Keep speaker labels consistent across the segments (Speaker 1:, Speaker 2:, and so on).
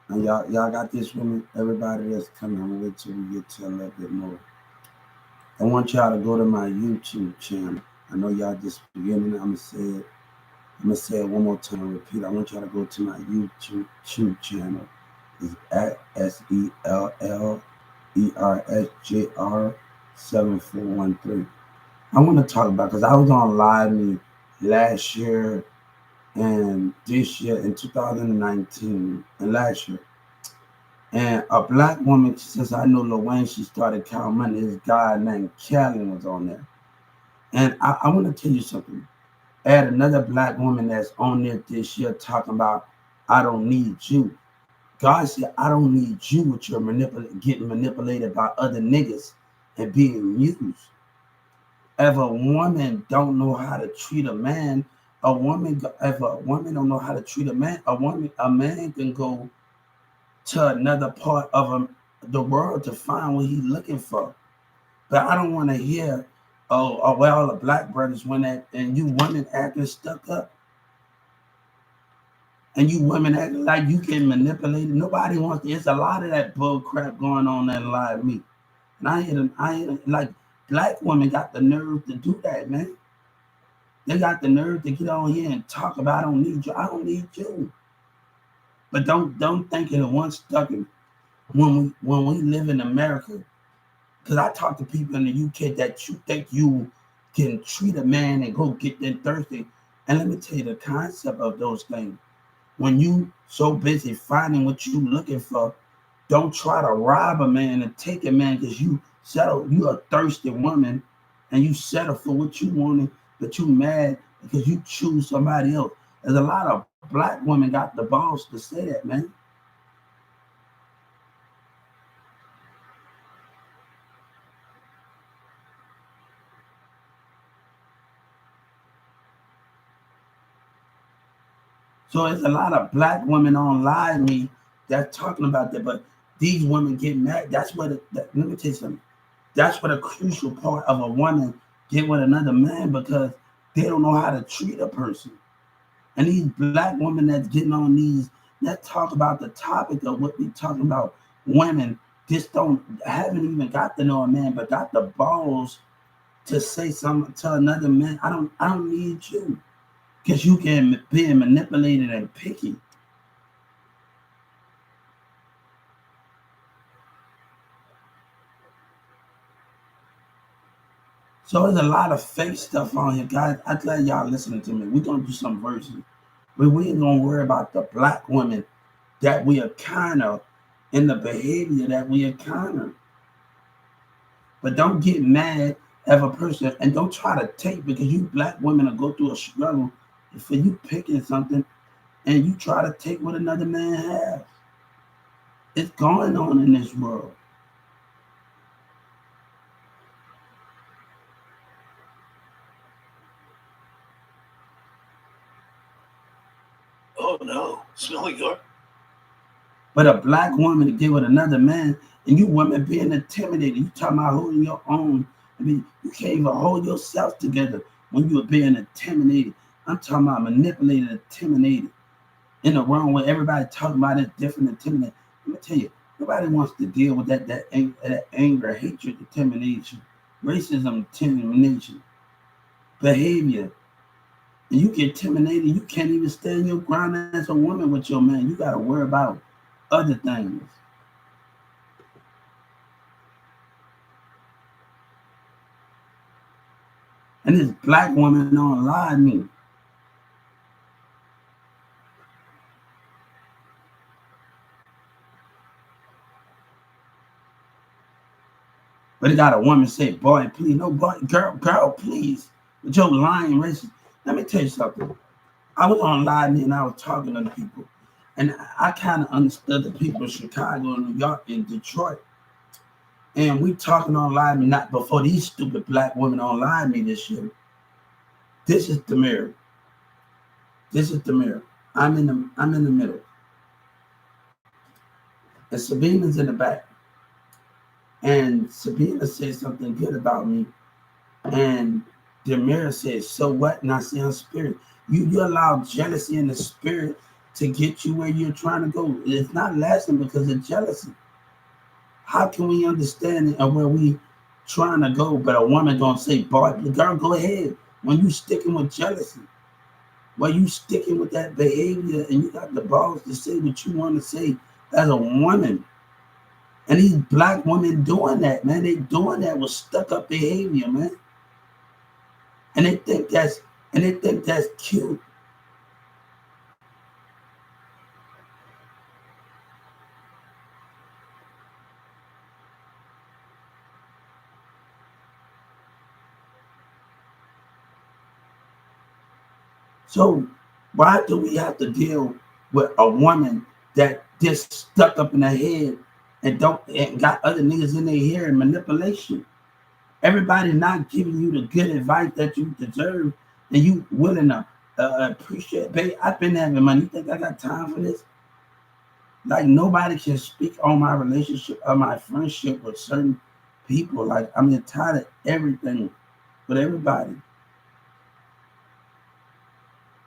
Speaker 1: And y'all got this woman, everybody that's coming. I'm gonna wait till we get to a little bit more. I want y'all to go to my YouTube channel. I know y'all just beginning. I'm gonna say it one more time. Repeat. I want y'all to go to my YouTube channel. It's at SELLERSJR7413. I want to talk about because I was on Live Me last year and this year in 2019 and last year. And a black woman, since I know Lil Wayne, she started counting money. This guy named Callie was on there. And I want to tell you something. Add another black woman that's on there this year talking about, I don't need you. God said, I don't need you with your getting manipulated by other niggas and being used. If a woman don't know how to treat a man, if a woman don't know how to treat a man can go to another part of the world to find what he's looking for. But I don't want to hear, well, the black brothers went at, and you women acting stuck up. And you women acting like you get manipulated. Nobody wants to. It's a lot of that bull crap going on that Live Me. And I hear them, like, black women got the nerve to do that, man. They got the nerve to get on here and talk about, I don't need you. I don't need you. But don't think it one stuck in when we live in America. Because I talk to people in the UK that you think you can treat a man and go get them thirsty. And let me tell you the concept of those things. When you so busy finding what you looking for, don't try to rob a man and take a man because you a thirsty woman and you settle for what you wanted, but you mad because you choose somebody else. There's a lot of black women got the balls to say that, man. So there's a lot of black women on Live Me that's talking about that, but these women get mad. That's what. Let me tell you something. That's what a crucial part of a woman get with another man because they don't know how to treat a person. And these black women that's getting on these that talk about the topic of what we talking about, women just haven't even got to know a man, but got the balls to say something to another man. I don't need you because you can be manipulated and picky. So there's a lot of fake stuff on here, guys. I'm glad y'all listening to me. We're gonna do some verses, but we ain't gonna worry about the black women that we encounter and the behavior that we encounter. But don't get mad at a person and don't try to take because you black women will go through a struggle for you picking something and you try to take what another man has. It's going on in this world.
Speaker 2: Oh no, smelly car.
Speaker 1: But a black woman to get with another man, and you women being intimidated, you talking about holding your own. I mean, you can't even hold yourself together when you are being intimidated. I'm talking about manipulated, intimidated. In the wrong way, everybody talking about it different, intimidated. Let me tell you, nobody wants to deal with that anger, hatred, intimidation, racism, intimidation, behavior. And you get intimidated, you can't even stand your ground as a woman with your man. You got to worry about other things. And this black woman don't lie to me. But it got a woman say, boy, please, no boy, girl, please. With your lying racist. Let me tell you something. I was on Live Me and I was talking to the people. And I kind of understood the people in Chicago, New York, and Detroit. And we talking on Live Me, not before these stupid black women on Live Me this year. This is the mirror. This is the mirror. I'm in the middle. And Sabina's in the back. And Sabina said something good about me. And the mirror says, so what? And I say, I'm spirit. You allow jealousy in the spirit to get you where you're trying to go. It's not lasting because of jealousy. How can we understand it where we trying to go, but a woman gonna say, boy, girl, go ahead. When you sticking with jealousy, when you sticking with that behavior and you got the balls to say what you want to say as a woman. And these black women doing that, man. They doing that with stuck up behavior, man. And they think that's cute. So why do we have to deal with a woman that just stuck up in her head and got other niggas in their hair and manipulation? Everybody not giving you the good advice that you deserve and you willing to appreciate. Babe, I've been having money. You think I got time for this? Like nobody can speak on my relationship or my friendship with certain people. Like I'm tired of everything with everybody.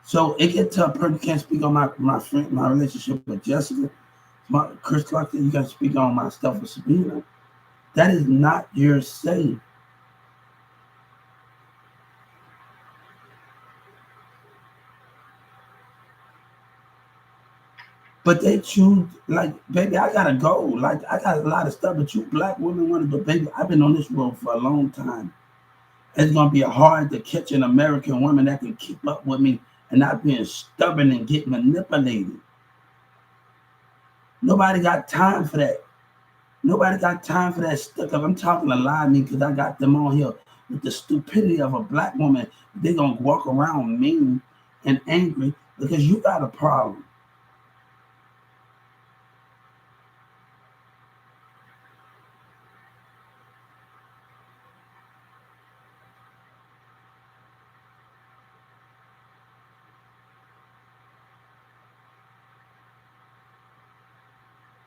Speaker 1: So it gets to a person can't speak on my relationship with Jessica, Chris Clark. You got to speak on my stuff with Sabina. That is not your say. But they choose, like, baby, I gotta go. Like, I got a lot of stuff, but you black women want to go, baby. I've been on this road for a long time. It's gonna be hard to catch an American woman that can keep up with me and not being stubborn and get manipulated. Nobody got time for that. Nobody got time for that stuck up. I'm talking a lot of me because I got them on here with the stupidity of a black woman. They're gonna walk around mean and angry because you got a problem.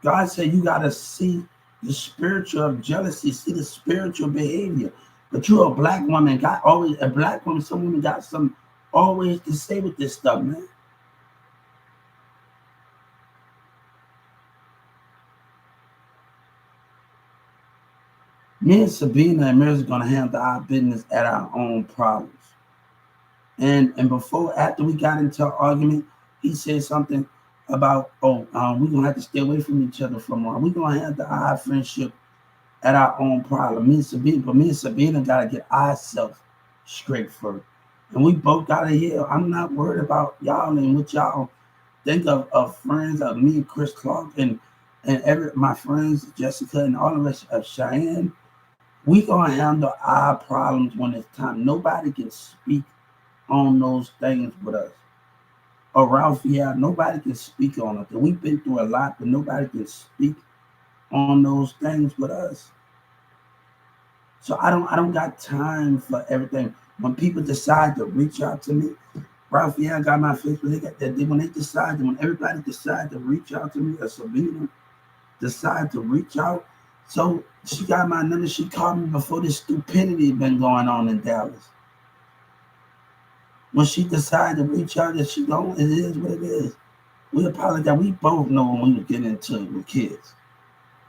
Speaker 1: God said you gotta see the spiritual of jealousy, see the spiritual behavior. But you're a black woman, got always a black woman, some women got some always to say with this stuff, man. Me and Sabina and Mary's gonna handle our business at our own problems. And before, after we got into an argument, he said something about, we're gonna have to stay away from each other for more. We're gonna handle our friendship at our own problem. Me and Sabina gotta get ourselves straight first. And we both gotta heal. I'm not worried about y'all and what y'all think of friends of me and Chris Clark and every my friends, Jessica and all of us of Cheyenne. We gonna handle our problems when it's time. Nobody can speak on those things with us. Or Ralph, yeah, nobody can speak on it. We've been through a lot, but nobody can speak on those things with us. So I don't got time for everything. When people decide to reach out to me, Ralph, yeah, I got my Facebook. They got that. When everybody decide to reach out to me, or Sabina decide to reach out, so she got my number. She called me before this stupidity been going on in Dallas. When she decided to reach out, that she don't, it is what it is. We apologize. We both know when we get into it with kids.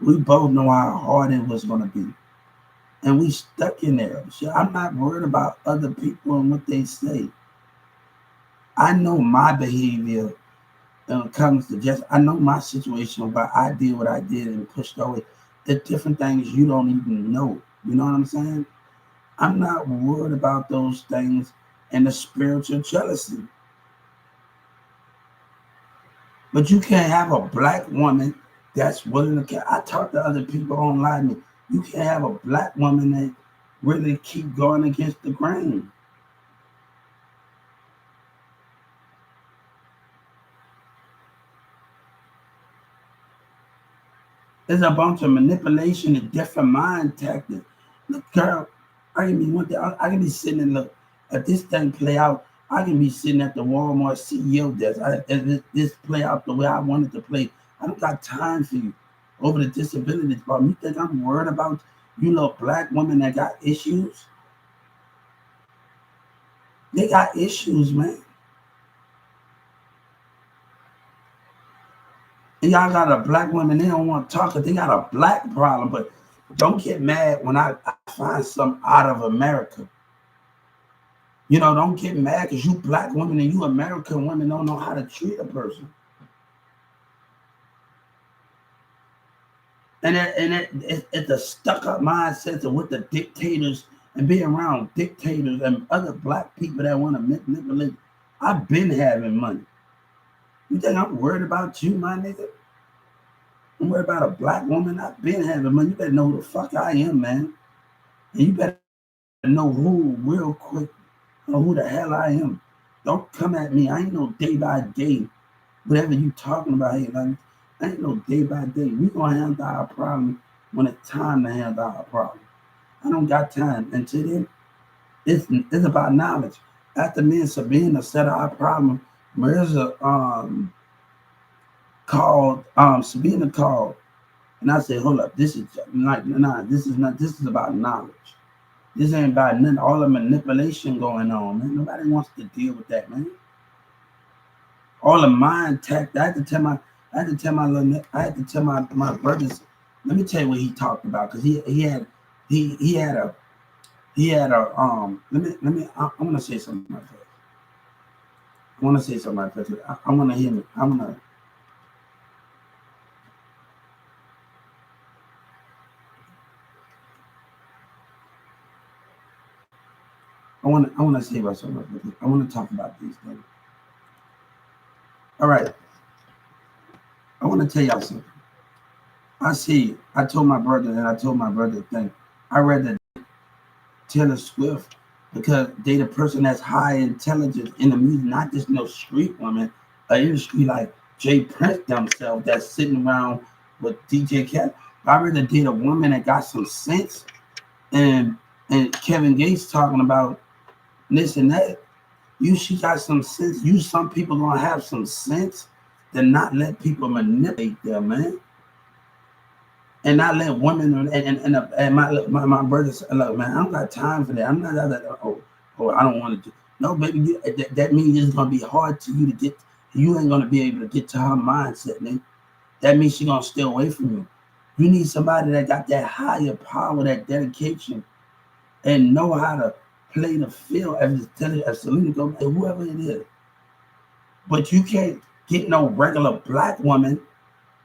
Speaker 1: We both know how hard it was going to be. And we stuck in there. So I'm not worried about other people and what they say. I know my behavior when it comes to just, I know my situation, but I did what I did and pushed away. The different things you don't even know. You know what I'm saying? I'm not worried about those things and the spiritual jealousy. But you can't have a black woman that's willing to. I talk to other people online. You can't have a black woman that really keep going against the grain. There's a bunch of manipulation and different mind tactics. Look, girl, I can be one day. I can be sitting and look at this thing play out. I can be sitting at the Walmart CEO desk. This play out the way I wanted to play. I don't got time for you over the disability department. You think I'm worried about you know black women that got issues? They got issues, man. And y'all got a black woman, they don't want to talk, they got a black problem. But don't get mad when I find some out of America. You know, don't get mad because you black women and you American women don't know how to treat a person. And it's a stuck up mindset of with the dictators and being around dictators and other black people that want to manipulate. I've been having money. You think I'm worried about you, my nigga? I'm worried about a black woman. I've been having money. You better know who the fuck I am, man. And you better know who real quick, know who the hell I am. Don't come at me. I ain't no day by day. Whatever you talking about here, like, I ain't no day by day. We gonna handle our problem when it's time to handle our problem. I don't got time. Until then, it's about knowledge. After me and Sabina set our problem, Marissa called, Sabina called, and I said, hold up, this is like, nah, this is not, this is about knowledge. This ain't about nothing, all the manipulation going on, man. Nobody wants to deal with that, man. All the mind tech. I had to tell my brothers. Let me tell you what he talked about, because he had a I want to say something like that. I want to say something like that. I want to hear me. I want to say about something like that. I want to talk about these things. All right. I want to tell y'all something. I told my brother, and I told my brother thing. I read that TaylorSwift because they the person that's high intelligence in the music, not just no street woman, an industry like Jay Prince themselves that's sitting around with DJ Khaled. I read that they a woman that got some sense, and Kevin Gates talking about this and that. She got some sense. Some people gonna have some sense to not let people manipulate them, man. And not let women and my brothers, look, man, I don't got time for that. I'm not that. Oh, I don't want to do. No, baby, that means it's gonna be hard to you to get. You ain't gonna be able to get to her mindset, man. That means she's gonna stay away from you. You need somebody that got that higher power, that dedication, and know how to play the field as Selena go, whoever it is. But you can't get no regular black woman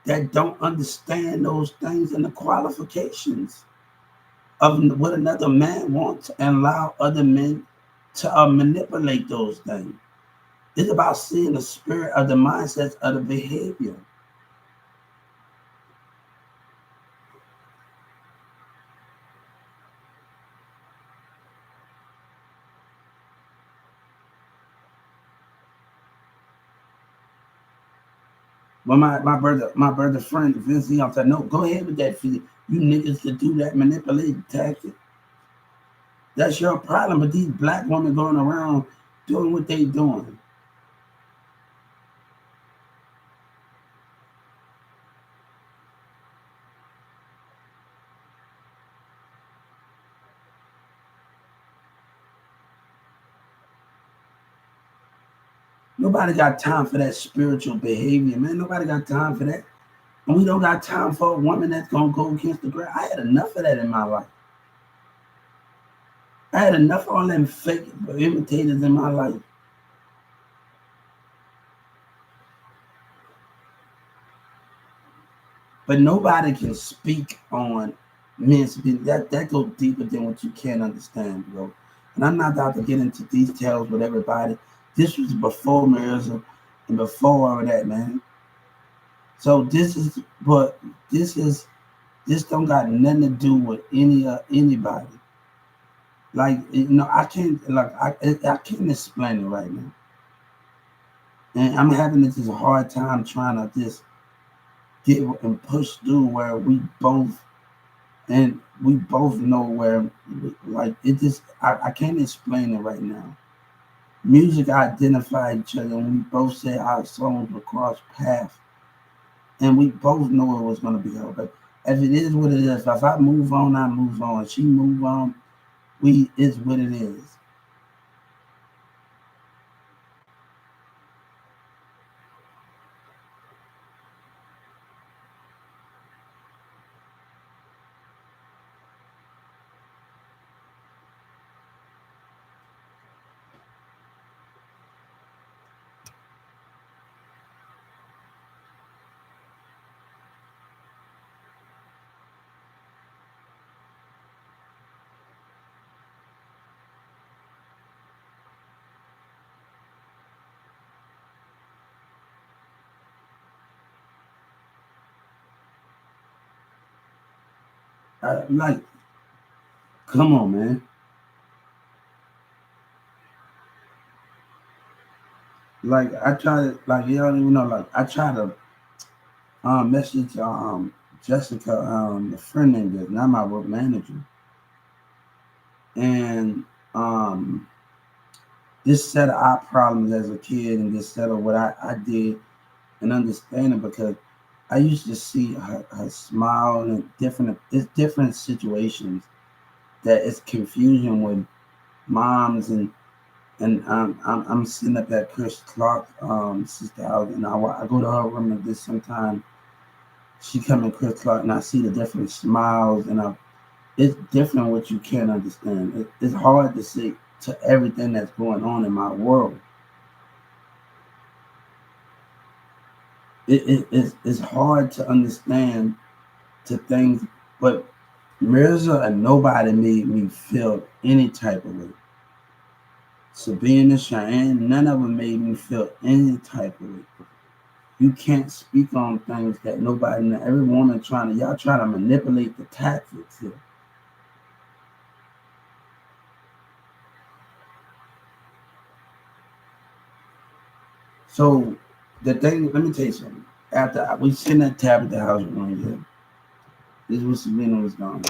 Speaker 1: that don't understand those things and the qualifications of what another man wants and allow other men to manipulate those things. It's about seeing the spirit of the mindsets of the behavior. But my brother friend Vince Young said, no, go ahead with that feed. You niggas can do that manipulating tactic. That's your problem. But these black women going around doing what they doing. Nobody got time for that spiritual behavior, man. Nobody got time for that. And we don't got time for a woman that's gonna go against the grain. I had enough of that in my life. I had enough of all them fake imitators in my life. But nobody can speak on men's business. That goes deeper than what you can understand, bro. And I'm not about to get into details with everybody. This was before marriage and before all of that, man. So this don't got nothing to do with anybody. Like, I can't I can't explain it right now. And I'm having this hard time trying to just get and push through where we both know where, like, it just I can't explain it right now. Music identify each other, and we both say our songs will cross paths, and we both know it was going to be hard. But if it is what it is, if I move on, I move on. She move on, we is what it is. Like, come on, man. Like, I try to, like, you don't even know, like, I try to message Jessica, a friend named this, not my work manager, and this set of our problems as a kid, and this set of what I did, and understanding, because I used to see her smile in different situations that it's confusion with moms, and I'm sitting up at Chris Clark sister house, and I go to her room, and this sometimes she come in Chris Clark, and I see the different smiles, and it's different what you can't understand. It's hard to see to everything that's going on in my world. It's hard to understand to things, but Mirza and nobody made me feel any type of way. Sabine and Cheyenne, none of them made me feel any type of way. You can't speak on things that nobody, every woman y'all trying to manipulate the tactics here. So the thing, let me tell you something. After we sitting at tab at the house one year, this was Sabina was gone,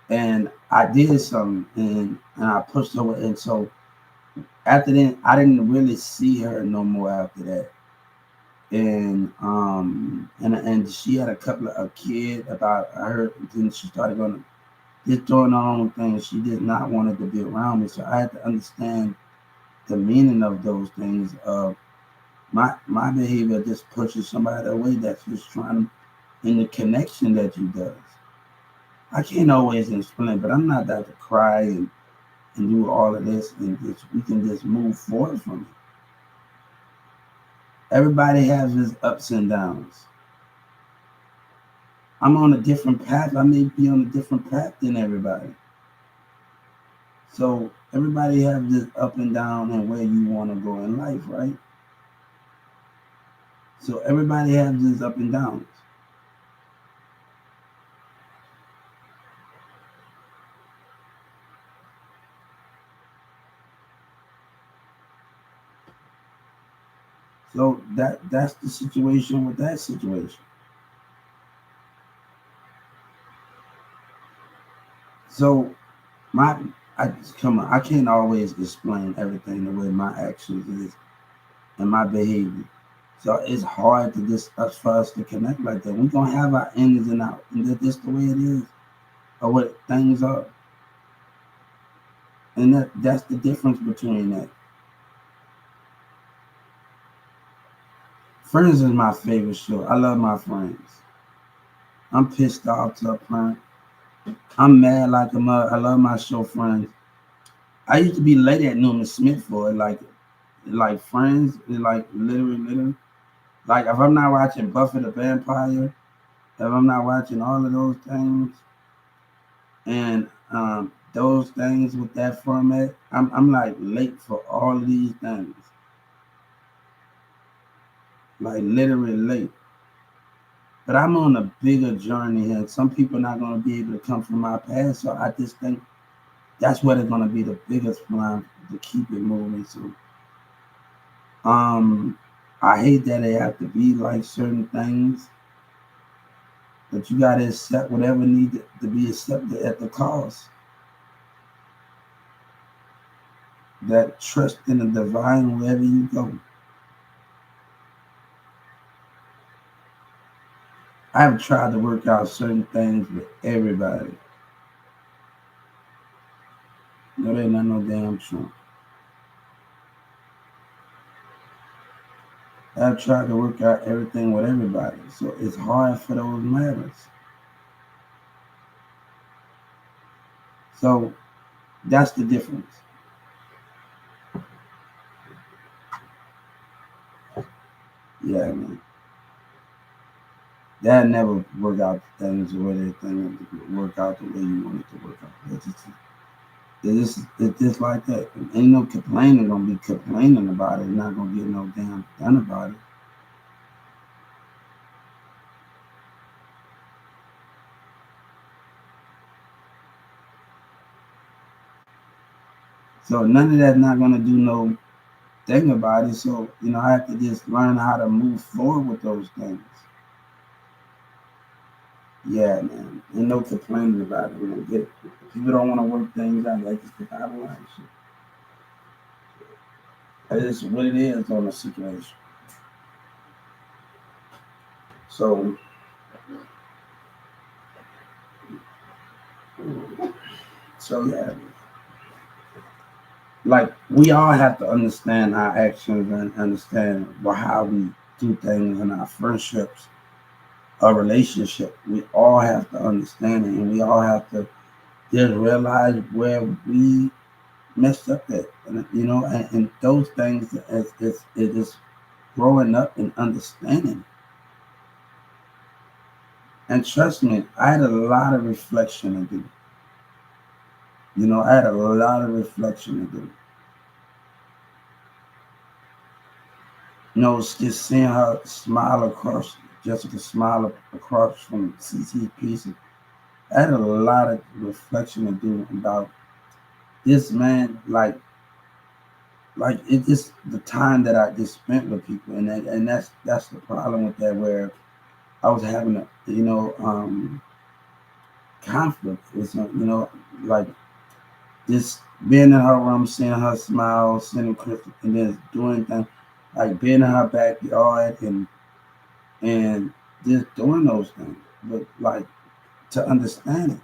Speaker 1: and I did something, and I pushed her, and so after that, I didn't really see her no more after that. And she had a couple of a kid about her. Then she started going to just doing her own thing. She did not want to be around me, so I had to understand the meaning of those things. My behavior just pushes somebody away that's just trying in the connection that you does. I can't always explain, but I'm not that to cry and do all of this, and we can just move forward from it. Everybody has his ups and downs. I'm on a different path. I may be on a different path than everybody. So everybody has this up and down and where you want to go in life, right? So everybody has this up and downs. So that's the situation with that situation. So my I come on, I can't always explain everything the way my actions is and my behavior. So it's hard to just for us to connect like that. We're gonna have our ins and outs, and that's just the way it is, or what things are. And that's the difference between that. Friends is my favorite show. I love my friends. I'm pissed off to a point. I'm mad like a mother. I love my show Friends. I used to be late at Newman Smith for it, like Friends, like literally. Like if I'm not watching Buffy the Vampire, if I'm not watching all of those things, and those things with that format, I'm like late for all of these things. Like literally late. But I'm on a bigger journey here. Some people are not going to be able to come from my past, so I just think that's what is going to be the biggest plan to keep it moving. So, I hate that they have to be like certain things, but you got to accept whatever needs to be accepted at the cost. That trust in the divine wherever you go. I've tried to work out certain things with everybody. No, they're not no damn Trump. I've tried to work out everything with everybody, so it's hard for those matters. So that's the difference. Yeah, man. That never work out things the way they think it work out the way you want it to work out. It's just like that. Ain't no complaining gonna be complaining about it. Not gonna get no damn done about it. So none of that's not gonna do no thing about it. So I have to just learn how to move forward with those things. Yeah, man. Ain't no complaining about it. Get people don't want to work things out. They just get out of line. That is what it is on the situation. So, yeah, like we all have to understand our actions and understand how we do things in our friendships, our relationship. We all have to understand it, and we all have to just realize where we messed up at, and those things is growing up and understanding. And trust me, I had a lot of reflection to do. I had a lot of reflection to do. It's just seeing her smile across, Jessica smile across from CCP. I had a lot of reflection to do about this man, like it just the time that I just spent with people, and that's the problem with that, where I was having a conflict. It's like just being in her room, seeing her smile, seeing Crystal, and then doing things like being in her backyard and just doing those things, but like to understand it,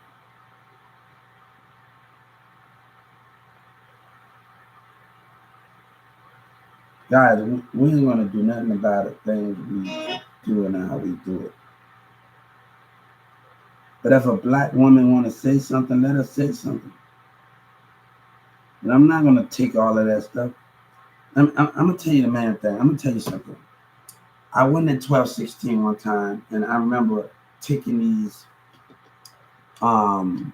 Speaker 1: guys. We ain't gonna do nothing about it. Things we do and how we do it. But if a black woman want to say something, let her say something. And I'm not gonna take all of that stuff. I'm gonna tell you the main thing. I'm gonna tell you something. I went in 1216 one time, and I remember taking these um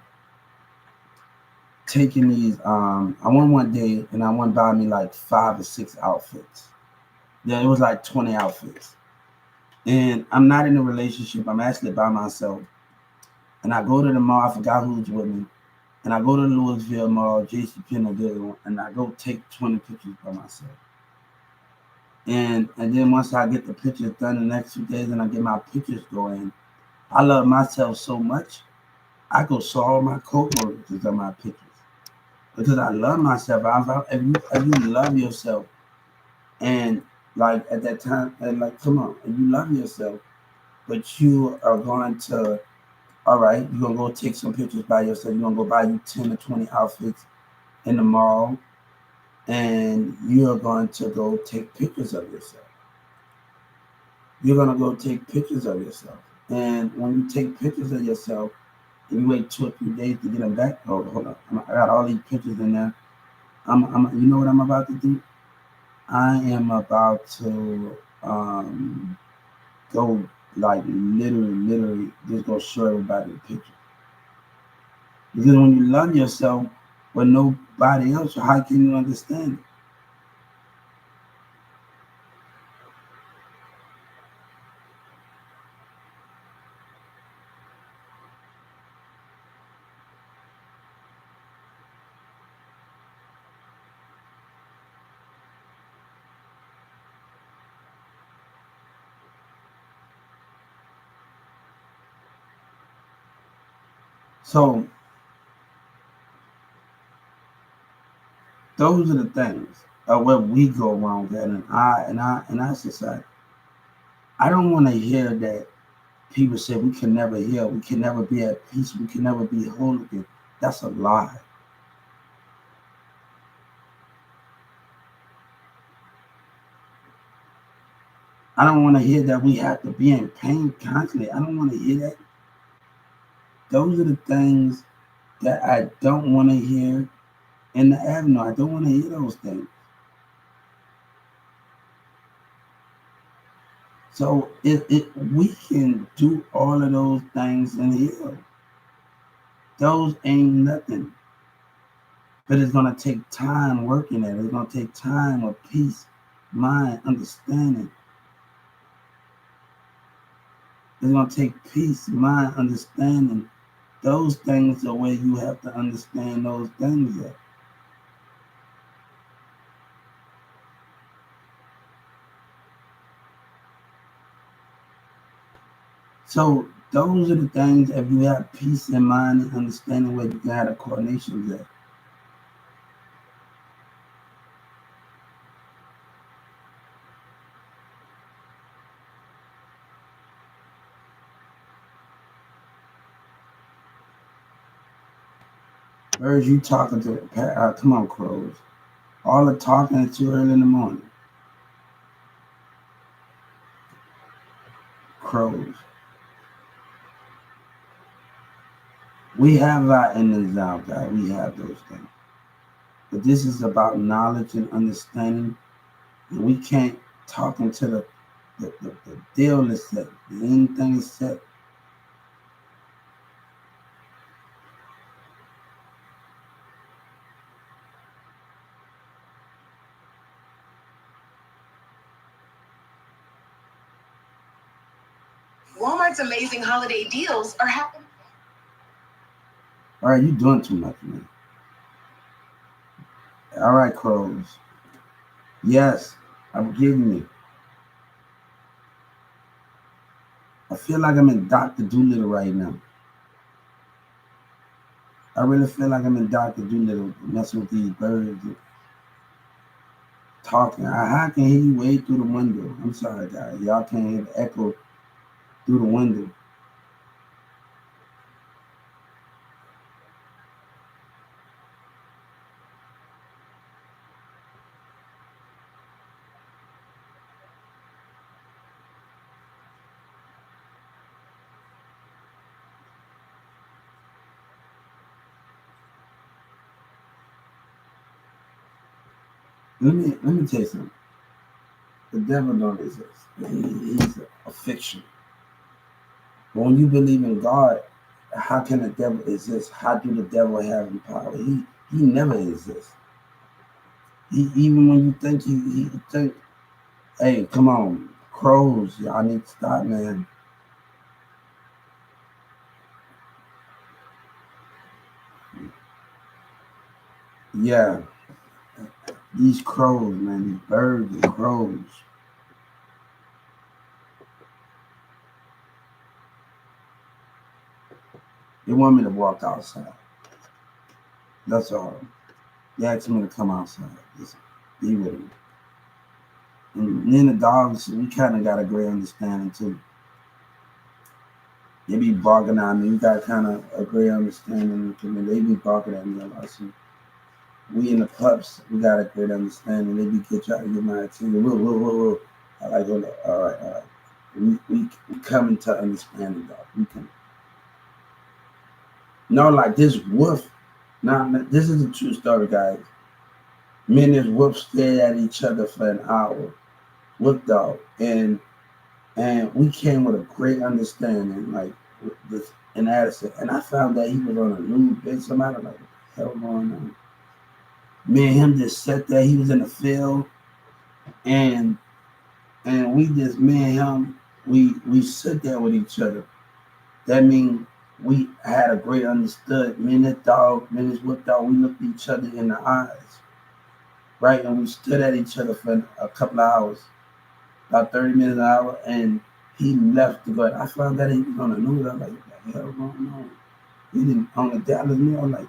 Speaker 1: I went one day and I went buy me like 5 or 6 outfits. Yeah, it was like 20 outfits. And I'm not in a relationship, I'm actually by myself. And I go to the mall, I forgot who's with me. And I go to the Louisville Mall, JCPenney, and I go take 20 pictures by myself. And then once I get the pictures done the next 2 days and I get my pictures going, I love myself so much, I go show all my coworkers of my pictures. Because I love myself. If you love yourself, and like at that time, and like, come on, if you love yourself, but you are going to, all right, you're gonna go take some pictures by yourself. You're gonna go buy you 10 or 20 outfits in the mall, and you're going to go take pictures of yourself. You're gonna go take pictures of yourself, and when you take pictures of yourself, and you wait 2 or 3 days to get them back. Oh, hold on, I got all these pictures in there. You know what I'm about to do? I am about to go like literally just go show everybody the picture. Because when you love yourself but nobody else, how can you understand it? So those are the things of where we go wrong at in our society. I don't want to hear that people say we can never heal, we can never be at peace, we can never be whole again. That's a lie. I don't want to hear that we have to be in pain constantly. I don't want to hear that. Those are the things that I don't want to hear in the avenue. I don't want to hear those things. So we can do all of those things and heal. Those ain't nothing. But it's gonna take time working at it. It's gonna take time of peace, mind, understanding. It's gonna take peace, mind, understanding. Those things are where you have to understand those things at. So those are the things, if you have peace in mind and understanding where you can have a coordination with. Whereas you talking to, come on, crows. All the talking at too early in the morning. Crows. We have our innards out, guys. We have those things. But this is about knowledge and understanding. And we can't talk until the deal is set. Anything is set.
Speaker 3: Walmart's amazing holiday deals are happening.
Speaker 1: All right, you doing too much, man. All right, crows. Yes, I'm giving you. I feel like I'm in Dr. Doolittle right now. I really feel like I'm in Dr. Doolittle messing with these birds. Talking. I can hear you way through the window. I'm sorry, guys. Y'all can't hear the echo through the window. Let me tell you something. The devil don't exist. He's a fiction. But when you believe in God, how can the devil exist? How do the devil have power? He never exists. Even when you think he think, hey, come on, crows, y'all need to stop, man. Yeah, these crows, man, these birds and crows. They want me to walk outside. That's all. They asked me to come outside. Just be with me. And me and the dogs, we kind of got a great understanding too. They be barking at me. We got kind of a great understanding. They be barking at me a lot. So we and the pups, we got a great understanding. They be trying to get my attention. Whoa, whoa, whoa, whoa. I like, all right. We coming to understanding, dog. We can. No, like this wolf. Now, this is a true story, guys. Me and this wolf stared at each other for an hour. Wolf dog. And we came with a great understanding, like this in Addison. And I found that he was on a new bit. Somebody like, what the hell going on? Me and him just sat there. He was in the field, and we just, me and him, we sit there with each other. That means we had a great understood. Me and that dog, me and this wolf dog, we looked each other in the eyes, right? And we stood at each other for a couple of hours, about 30 minutes an hour, and he left to go. I found that he was on the news. I'm like, what the hell going on? He didn't on the Dallas news. I'm like,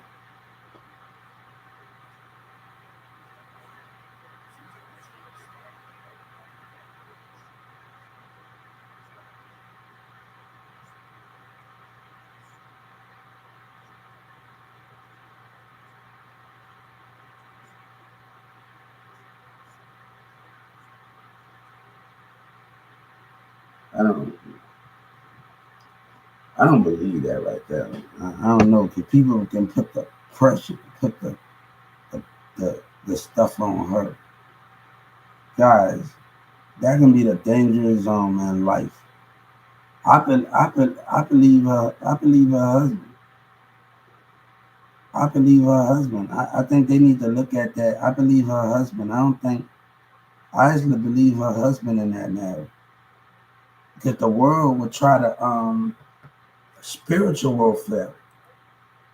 Speaker 1: I don't believe that right there. I don't know, because people can put the pressure, put the stuff on her. Guys, that can be the dangerous zone, man, life. I believe her. I believe her husband. I believe her husband. I think they need to look at that. I believe her husband. I actually believe her husband in that matter. Because the world would try to spiritual warfare.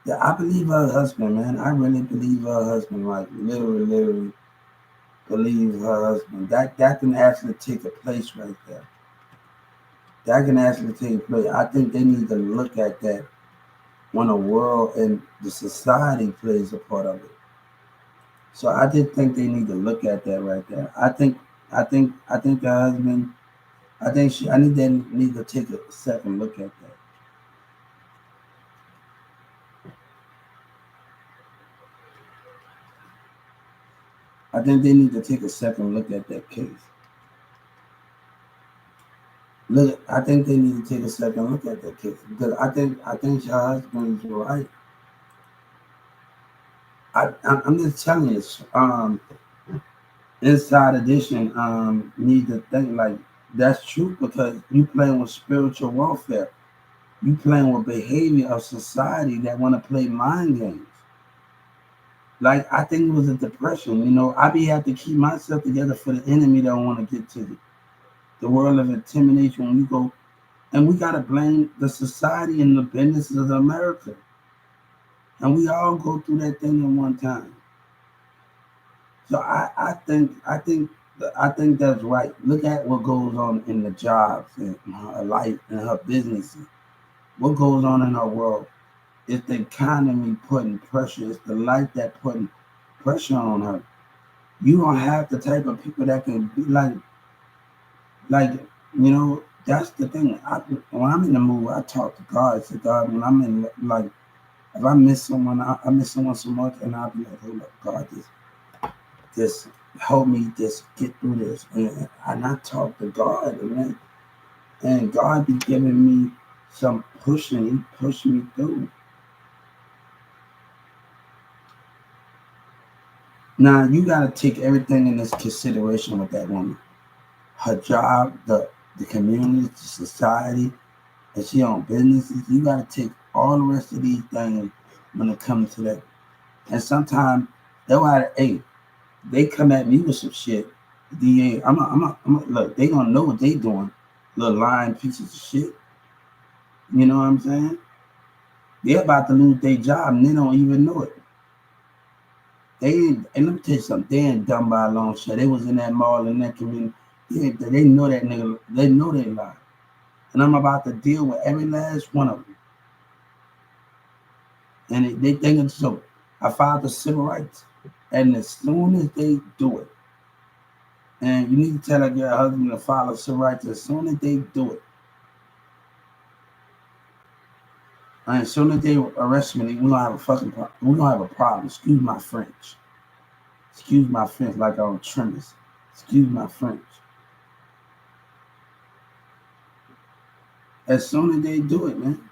Speaker 1: Yeah, I believe her husband, man. I really believe her husband, like literally believe her husband. That can actually take a place right there. That can actually take place. I think they need to look at that when the world and the society plays a part of it. So I did think they need to look at that right there. I think the husband. I think she. I need they need to take a second look at that. I think they need to take a second look at that case. Look, I think they need to take a second look at that case because I think your husband is right. I'm just telling you, Inside Edition need to think like that's true because you playing with spiritual warfare. You playing with behavior of society that want to play mind games. Like I think it was a depression. I be have to keep myself together for the enemy that want to get to the world of intimidation when we go. And we gotta blame the society and the businesses of America. And we all go through that thing at one time. So I think that's right. Look at what goes on in the jobs and her life and her businesses. What goes on in her world? It's the economy putting pressure. It's the life that putting pressure on her. You don't have the type of people that can be like that's the thing. When I'm in the mood, I talk to God. I say, God, when I'm in if I miss someone, I miss someone so much, and I'll be like, hold up, God, just help me, just get through this. And I talk to God, and God be giving me some pushing. He pushed me through. Now you got to take everything in this consideration with that woman. Her job, the community, the society, and she own businesses. You got to take all the rest of these things when it comes to that. And sometimes they come at me with some shit. Look, they gonna know what they doing. Little lying pieces of shit. You know what I'm saying? They're about to lose their job and they don't even know it. And let me tell you something, they ain't done by a long shot. They was in that mall in that community. They know that nigga, they know they lie. And I'm about to deal with every last one of them. And they think it's so. I filed the civil rights. And as soon as they do it, and you need to tell your husband to file a civil rights as soon as they do it. And as soon as they arrest me, we're gonna have a fucking problem. We're gonna have a problem. Excuse my French. Excuse my French like I'm Trimmers. Excuse my French. As soon as they do it, man.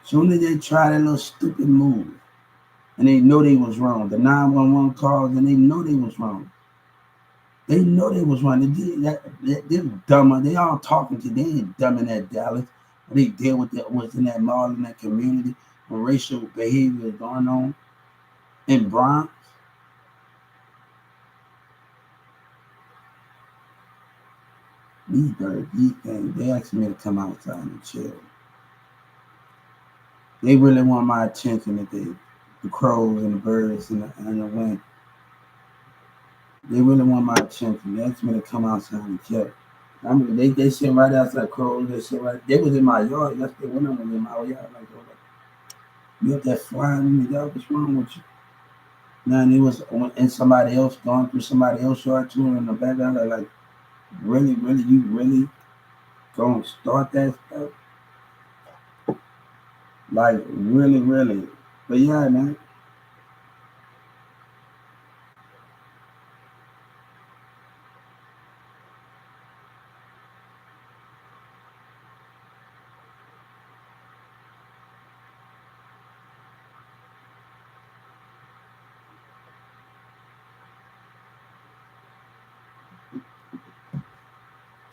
Speaker 1: As soon as they try that little stupid move, and they know they was wrong, the 911 calls, and they know they was wrong. They know they was wrong. They're dumber. They all talking to. They ain't dumb in that Dallas. They deal with what's in that mall in that community when racial behavior is going on in Bronx. These birds, these things, they asked me to come outside and chill. They really want my attention. The crows and the birds and the wind. They really want my attention. They asked me to come outside and chill. I mean, they sit right outside crows. They sit right. They was in my yard yesterday. One of them was in my yard. Like, you up there flying in the yard? What's wrong with you? Now, and it was and somebody else going through somebody else's yard too in the background. They're like, really, you really gonna start that stuff? Like, really. But yeah, man.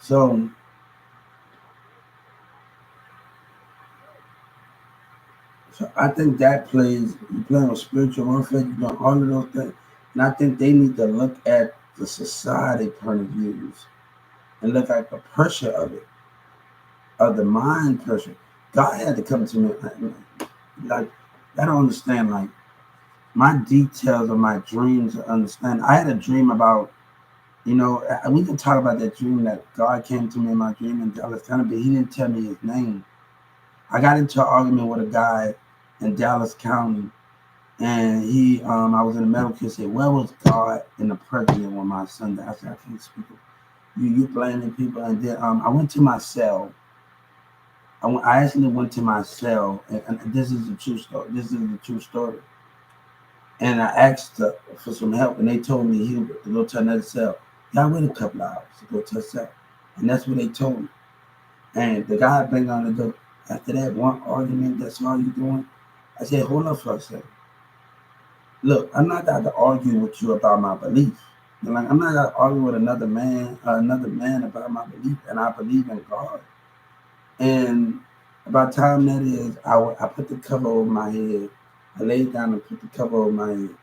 Speaker 1: So I think that you playing with spiritual warfare, you doing all of those things. And I think they need to look at the society point of views and look at the pressure of the mind pressure. God had to come to me like I don't understand like my details of my dreams. Understand? I had a dream about We can talk about that dream that God came to me in my dream in Dallas County, but he didn't tell me his name. I got into an argument with a guy in Dallas County, and I was in the medical case, said, where was God and the president when my son died? I said, I can't speak. You blaming people. And then I went to my cell. I actually went to my cell, and this is a true story. This is a true story. And I asked for some help, and they told me he would go to another cell. Yeah, I waited a couple hours to go to a cell, and that's what they told me. And the guy banged on the door. After that one argument, that's all you doing? I said, hold up for a second. Look, I'm not going to argue with you about my belief. I'm not going to argue with another man about my belief, and I believe in God. And about time that is, I put the cover over my head. I laid down and put the cover over my head.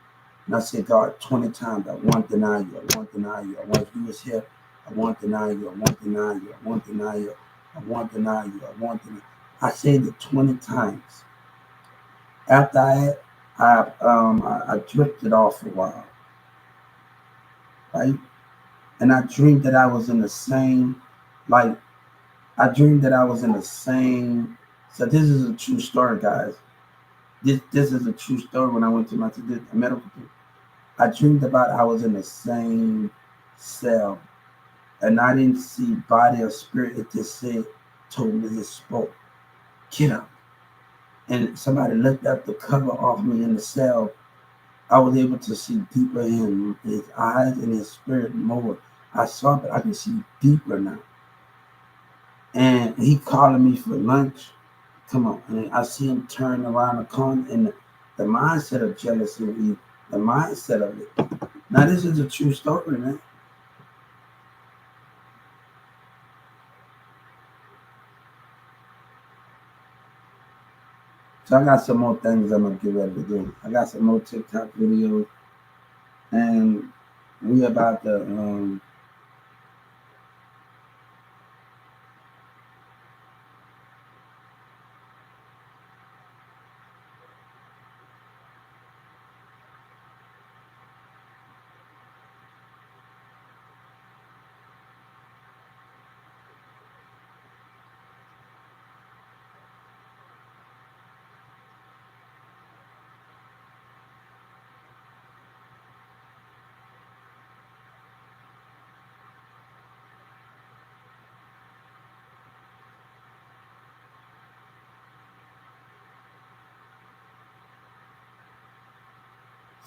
Speaker 1: And I said, God, 20 times, I won't deny you. I won't deny you. I want you was here. I won't deny you. I won't deny you. I won't deny you. I won't deny you. I won't deny you. I said it 20 times. After I drifted off a while, right? And I dreamed that I was in the same, I dreamed that I was in the same. So this is a true story, guys. This is a true story. When I went to my medical, I dreamed about I was in the same cell, and I didn't see body or spirit. It just told me, it spoke, get up. And somebody lifted up the cover off me in the cell. I was able to see deeper in his eyes and his spirit more. I saw that I can see deeper now. And he calling me for lunch. Come on. And I see him turn around the corner, and the mindset of jealousy, the mindset of it. Now, this is a true story, man. So I got some more things I'm going to get ready to do. I got some more TikTok videos. And we about to...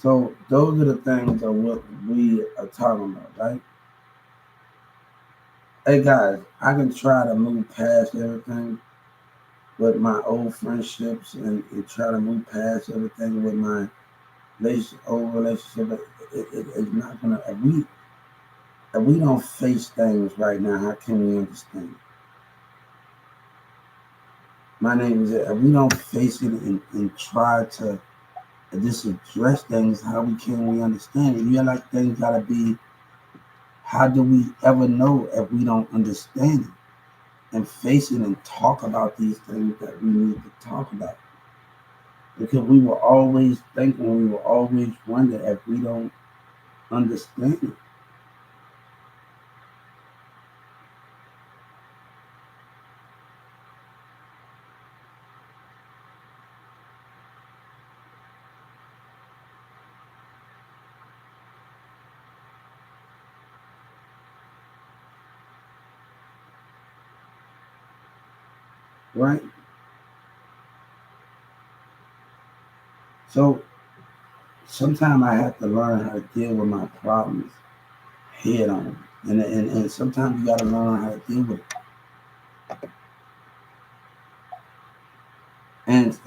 Speaker 1: So those are the things of what we are talking about, right? Hey guys, I can try to move past everything with my old friendships and try to move past everything with my old relationship. It's not gonna. If we don't face things right now, how can we understand? My name is. If we don't face it and try to just address things, how can we understand it? You like things gotta be. How do we ever know if we don't understand it and face it and talk about these things that we need to talk about? Because we will always think and we will always wonder if we don't understand it. Right? So sometimes I have to learn how to deal with my problems head on. And sometimes you got to learn how to deal with it. And,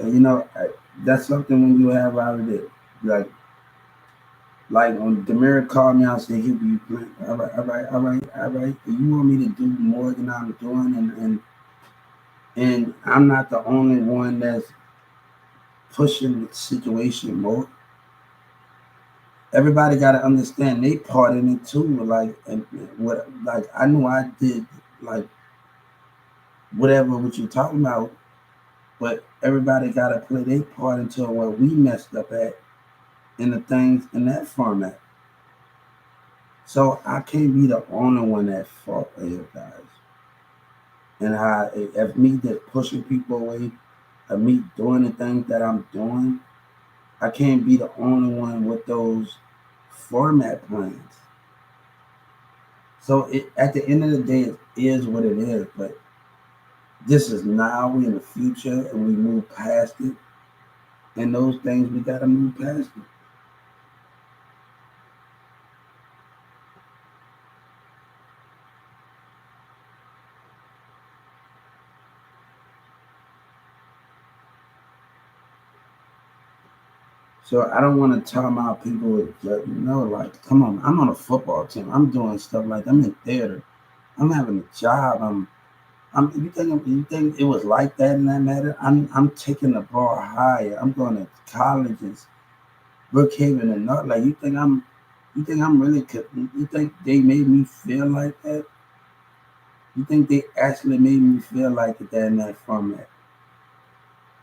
Speaker 1: that's something when you have out of it. Like when Demir called me out and said, he be playing. All right. You want me to do more than I'm doing? And I'm not the only one that's pushing the situation more. Everybody got to understand they part in it too. I know I did whatever what you're talking about, but everybody got to play their part into where we messed up at in the things in that format. So I can't be the only one that fought for you guys. And if me just pushing people away, of me doing the things that I'm doing, I can't be the only one with those format plans. So at the end of the day, it is what it is. But this is now, we in the future, and we move past it. And those things, we got to move past it. So I don't want to tell my people, like, come on, I'm on a football team. I'm doing stuff like that. I'm in theater. I'm having a job. You think it was like that in that matter? I'm taking the bar higher. I'm going to colleges, Brookhaven and not like you think I'm really you think they made me feel like that? You think they actually made me feel like that in that format?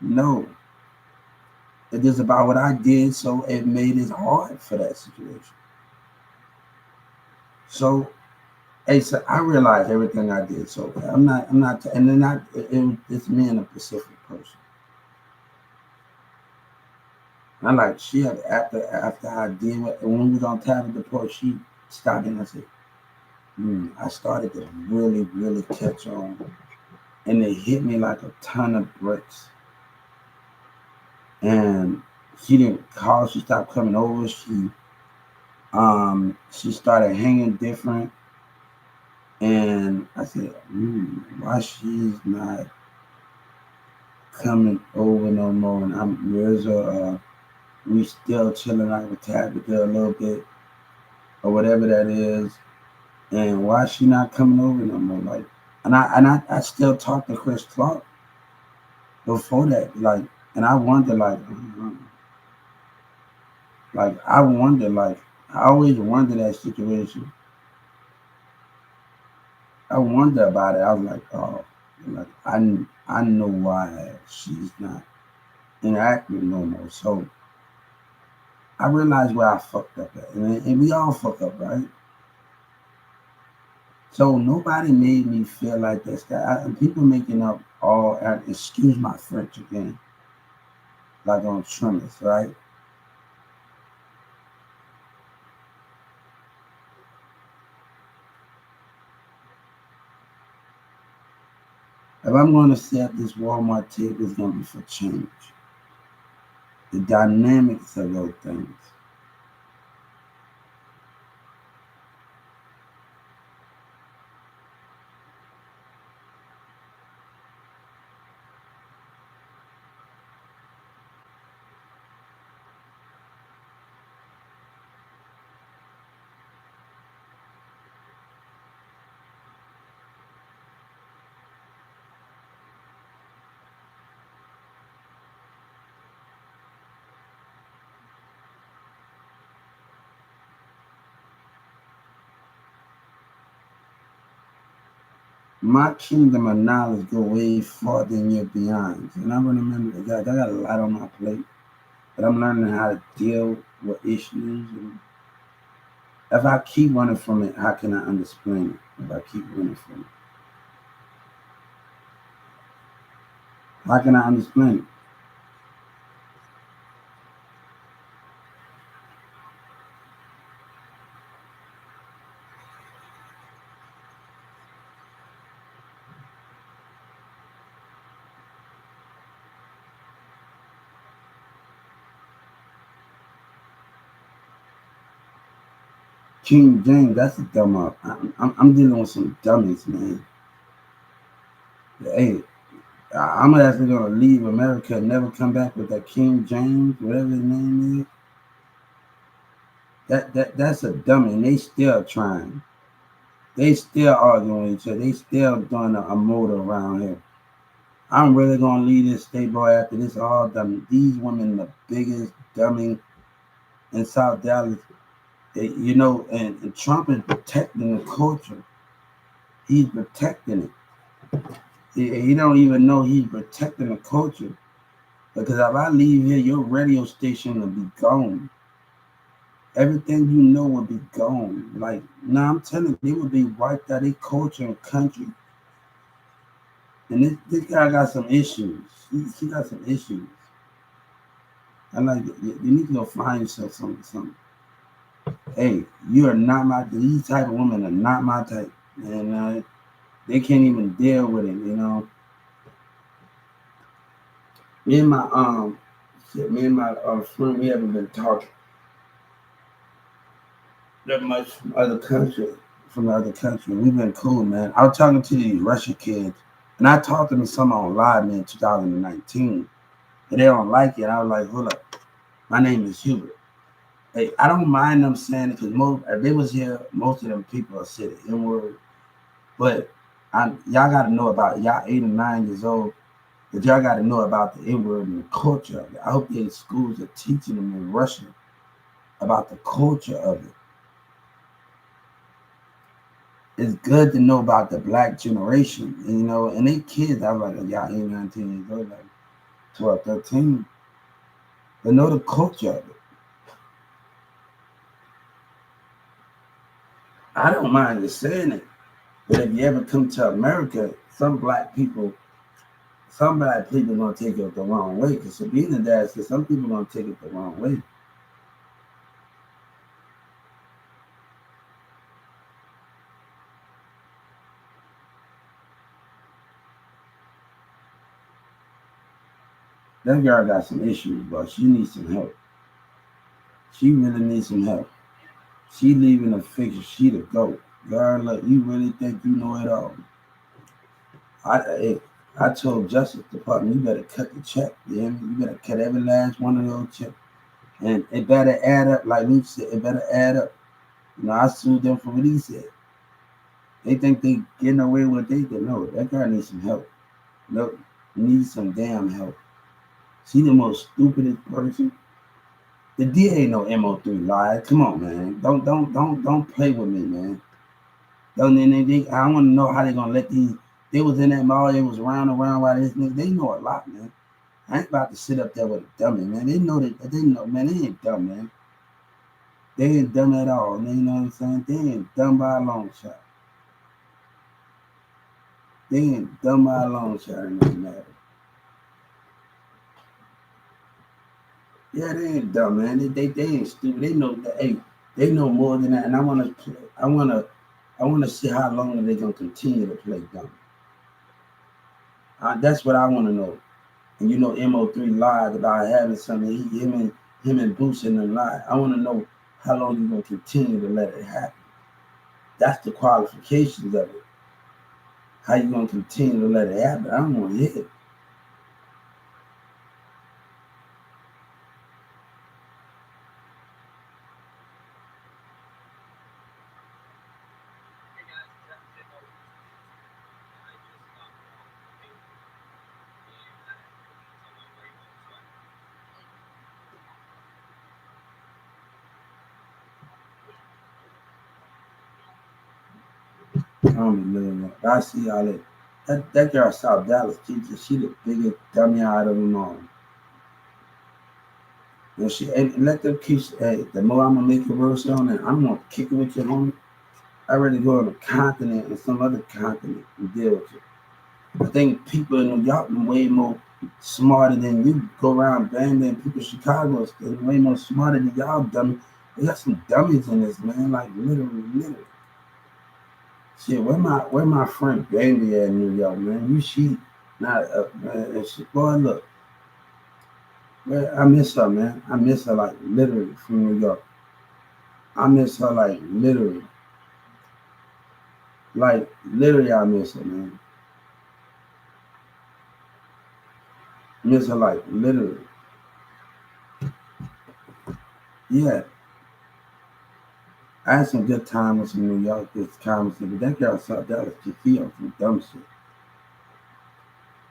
Speaker 1: No. It is about what I did, so it made it hard for that situation. So, hey, so I realized everything I did. So I'm not, and then it's me and a Pacific person. I like she had after I did what, when we was on Tablet Deport, she stopped and I said, I started to really, really catch on, and it hit me like a ton of bricks. And she didn't call. She stopped coming over. She started hanging different. And I said, why she's not coming over no more? And we still chilling out with Tabitha a little bit, or whatever that is. And why she not coming over no more? Like, and I still talk to Chris Clark before that. Like, and I wonder, I always wonder that situation. I wonder about it. I was like, oh, like I know why she's not interacting no more. So I realized where I fucked up at, and we all fuck up, right? So nobody made me feel like this guy. And people making up excuse my French again, like on trimmers, right? If I'm going to sit at this Walmart table, it's going to be for change. The dynamics of those things. My kingdom of knowledge go way farther than your beyond. And I'm going to remember that I got a lot on my plate, but I'm learning how to deal with issues. And if I keep running from it, how can I understand it? If I keep running from it, how can I understand it? King James, that's a dumb up. I'm dealing with some dummies, man. Hey, I'm actually gonna leave America and never come back with that King James, whatever his name is. That's a dummy, and they still trying. They still arguing with each other. They still doing a motor around here. I'm really gonna leave this state, boy. After this all done, these women the biggest dummy in South Dallas. And Trump is protecting the culture. He's protecting it. He don't even know he's protecting the culture. Because if I leave here, your radio station will be gone. everything you know would be gone. Like, now I'm telling you, they would be wiped out their culture and country. And this guy got some issues. He got some issues. I like it. You need to go find yourself something. Hey, you are not my. These type of women are not my type, and they can't even deal with it. You know, me and my friend, we haven't been talking that much from other country. From the other country, we've been cool, man. I was talking to these Russian kids, and I talked to them some on live, man, in 2019, and they don't like it. I was like, hold up, my name is Hubert. Hey, I don't mind them saying it because most if they was here, most of them people are said the N word. But y'all got to know about y'all 8 or 9 years old. But y'all got to know about the N word and the culture of it. I hope the schools are teaching them in Russian about the culture of it. It's good to know about the black generation, and, you know, and they kids. I was like, y'all 8, 19 years old, like 12, 13. They know the culture of it. I don't mind just saying it. But if you ever come to America, some black people gonna take it the wrong way. Because Sabina Dad said some people gonna take it the wrong way. That girl got some issues, but she needs some help. She really needs some help. She leaving a fixture. She the goat. Girl, look, you really think you know it all? I told Justice Department, you better cut the check. Yeah, you better cut every last one of those checks, and it better add up. Like Luke said, it better add up. You know, I sued them for what he said. They think they getting away with what they did. No, that girl needs some help. No, needs some damn help. She the most stupidest person. The DA ain't no MO3 lie. Come on, man. Don't play with me, man. Don't I want to know how they gonna let these. They was in that mall. They was around while this nigga. They know a lot, man. I ain't about to sit up there with a dummy, man. They know that. They know, man. They ain't dumb, man. They ain't dumb at all. You know what I'm saying? They ain't dumb by a long shot. They ain't dumb by a long shot. It doesn't matter. Yeah, they ain't dumb, man. They ain't stupid. They know that. Hey, they know more than that. And I wanna see how long they gonna continue to play dumb. That's what I want to know. And you know, Mo3 lied about having something. Him and Boosie and lied. I want to know how long he's gonna continue to let it happen. That's the qualifications of it. How you gonna continue to let it happen? I don't want to hear it. I don't be living that. I see all that. That girl South Dallas, she the biggest dummy out of them all. And let them keep. Hey, the more I'm gonna make it worse on it, I'm gonna kick it with your homie. I'd rather go on a continent and some other continent and deal with it. I think people in New York are way more smarter than you. Go around banging people in Chicago is way more smarter than y'all dummies. They got some dummies in this, man. Like literally. Shit, where my friend Baby at in New York, man? She not man. And she, boy, look, I miss her, man. I miss her like literally from New York. I miss her like literally. Like literally, I miss her, man. Miss her like literally. Yeah, I had some good time with some New York this conversation, but that girl South Dallas just feel some dumb shit.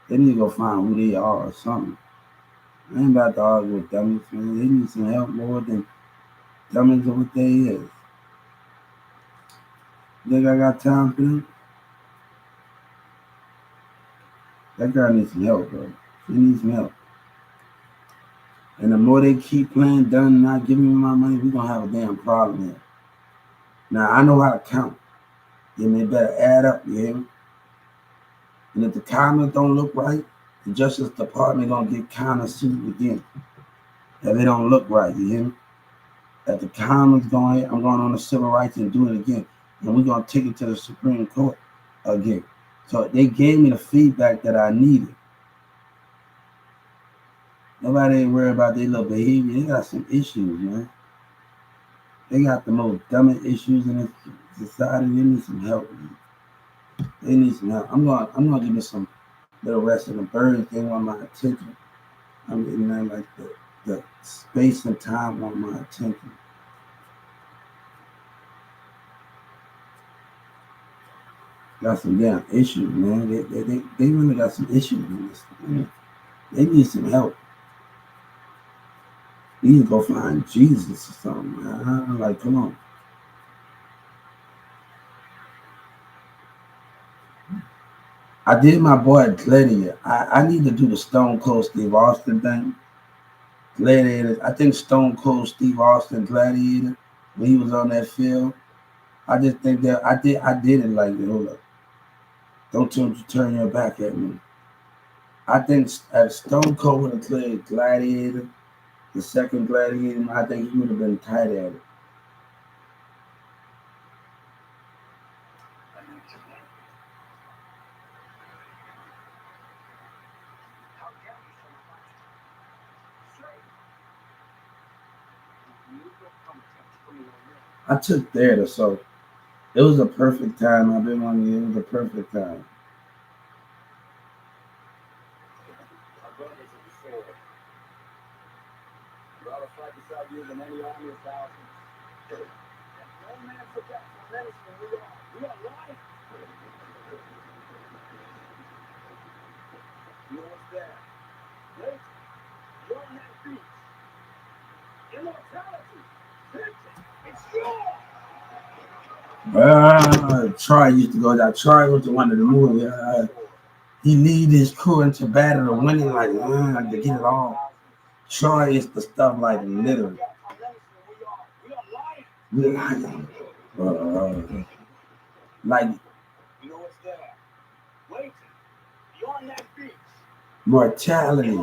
Speaker 1: They need to go find who they are or something. I ain't about to argue with dummies, man. They need some help more than dummies of what they is. You think I got time for them? That girl needs some help, bro. She needs some help. And the more they keep playing dumb and not giving me my money, we're going to have a damn problem here. Now, I know how to count. And they better add up, you hear me? And if the comments don't look right, the Justice Department going to get counter-sued again. If it don't look right, you hear me? If the comments going, I'm going on the civil rights and do it again. And we're going to take it to the Supreme Court again. So they gave me the feedback that I needed. Nobody ain't worried about their little behavior. They got some issues, man. They got the most dumbest issues in this society. They need some help, man. They need some help. I'm gonna give it some little rest of the birds. They want my attention. I'm getting that like the space and time want my attention. Got some damn issues, man. They really got some issues in this. Man. They need some help. You need to go find Jesus or something, man. I'm like, come on. I did my boy Gladiator. I need to do the Stone Cold Steve Austin thing. Gladiator. I think Stone Cold Steve Austin Gladiator when he was on that field. I just think that I did it like that. Hold up. Don't turn your back at me. I think at Stone Cold would have played Gladiator, the second Gladiator, I think he would have been tight at it. I took theater, so it was a perfect time. I've been wanting it was a perfect time. Troy used to go down. Troy was the one of the movie. He lead his crew into battle to winning, like to get it all. Troy is the stuff like literally. Like mortality.